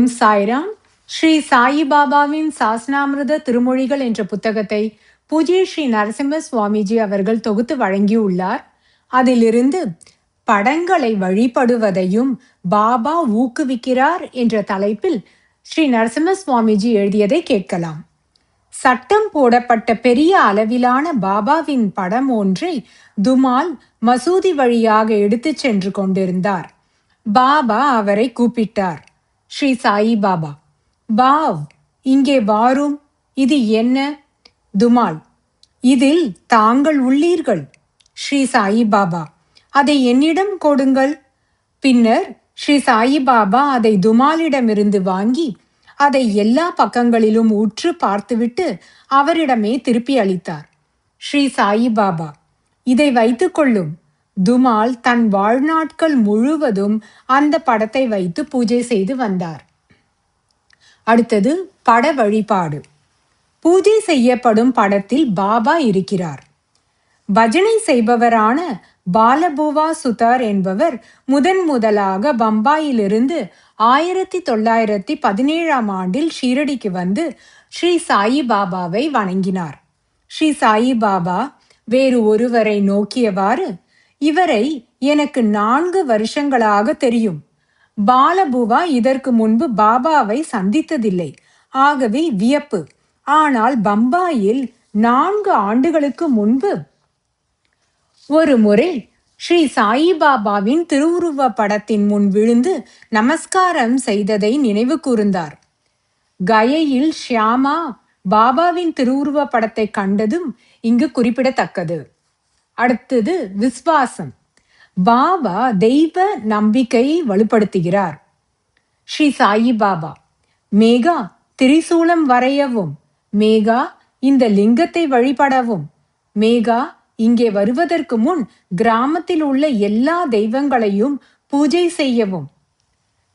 ஓம் சாய்ராம். ஸ்ரீ சாயிபாபாவின் சாஸ்னாமிருத திருமொழிகள் என்ற புத்தகத்தை பூஜ்ய ஸ்ரீ நரசிம்ம சுவாமிஜி அவர்கள் தொகுத்து வழங்கியுள்ளார். அதிலிருந்து படங்களை வழிபடுவதையும் பாபா ஊக்குவிக்கிறார் என்ற தலைப்பில் ஸ்ரீ நரசிம்ம சுவாமிஜி எழுதியதை கேட்கலாம். சட்டம் போடப்பட்ட பெரிய அளவிலான பாபாவின் படம் ஒன்றை துமால் மசூதி வழியாக எடுத்துச் சென்று கொண்டிருந்தார். பாபா அவரை கூப்பிட்டார். ஸ்ரீ சாயி பாபா, பாவ், இங்கே வாரும். இது என்ன? துமால், இதில் தாங்கள் உள்ளீர்கள். ஸ்ரீ சாயி பாபா, அதை என்னிடம் கொடுங்கள். பின்னர் ஸ்ரீ சாயி பாபா அதை துமாலிடமிருந்து வாங்கி அதை எல்லா பக்கங்களிலும் உற்று பார்த்துவிட்டு அவரிடமே திருப்பி அளித்தார். ஸ்ரீ சாயி பாபா, இதை வைத்துக் கொள்ளும். துமால் தன் வாழ்நாட்கள் முழுவதும் அந்த படத்தை வைத்து பூஜை செய்து வந்தார். அடுத்தது பட வழிபாடு. பூஜை செய்யப்படும் படத்தில் பாபா இருக்கிறார். பஜனை செய்பவரான பாலபுவா சுதார் என்பவர் முதலாக பம்பாயிலிருந்து 1917 ஷீரடிக்கு வந்து ஸ்ரீ சாயி பாபாவை வணங்கினார். ஸ்ரீ சாயி பாபா வேறு ஒருவரை நோக்கியவாறு, இவரை எனக்கு 4 வருஷங்களாக தெரியும். பாலபுவா இதற்கு முன்பு பாபாவை சந்தித்ததில்லை. ஆகவே வியப்பு. ஆனால் பம்பாயில் 4 ஆண்டுகளுக்கு முன்பு ஒரு முறை ஸ்ரீ சாயி பாபாவின் திருவுருவ படத்தின் முன் விழுந்து நமஸ்காரம் செய்ததை நினைவு கூர்ந்தார். கயையில் ஷியாமா பாபாவின் திருவுருவ படத்தை கண்டதும் இங்கு குறிப்பிடத்தக்கது. அடுத்தது விஸ்வாசம். பாபா தெய்வ நம்பிக்கையை வலுப்படுத்துகிறார். ஸ்ரீ சாயி பாபா, மேகா திரிசூலம் வரையவும், மேகா இந்த லிங்கத்தை வழிபடவும், மேகா இங்கே வருவதற்கு முன் கிராமத்தில் உள்ள எல்லா தெய்வங்களையும் பூஜை செய்யவும்,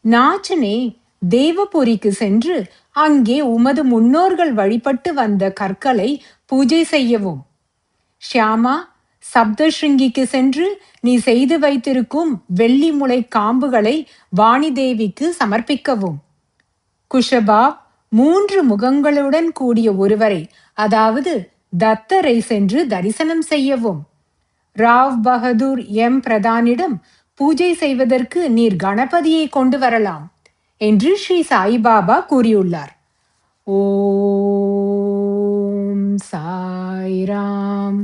நாச்சனே தேவபுரிக்கு சென்று அங்கே உமது முன்னோர்கள் வழிபட்டு வந்த கற்களை பூஜை செய்யவும், ஷியாமா சப்தஸ்ருங்கிக்கு சென்று நீ செய்து வைத்திருக்கும் வெள்ளி முளை காம்புகளை வாணி தேவிக்கு சமர்ப்பிக்கவும், குஷபா 3 முகங்களுடன் கூடிய ஒருவரை, அதாவது தத்தரை சென்று தரிசனம் செய்யவும், ராவ் பகதூர் பிரதானிடம் பூஜை செய்வதற்கு நீர் கணபதியை கொண்டு வரலாம் என்று ஸ்ரீ சாய்பாபா கூறியுள்ளார். ஓம் சாய்ராம்.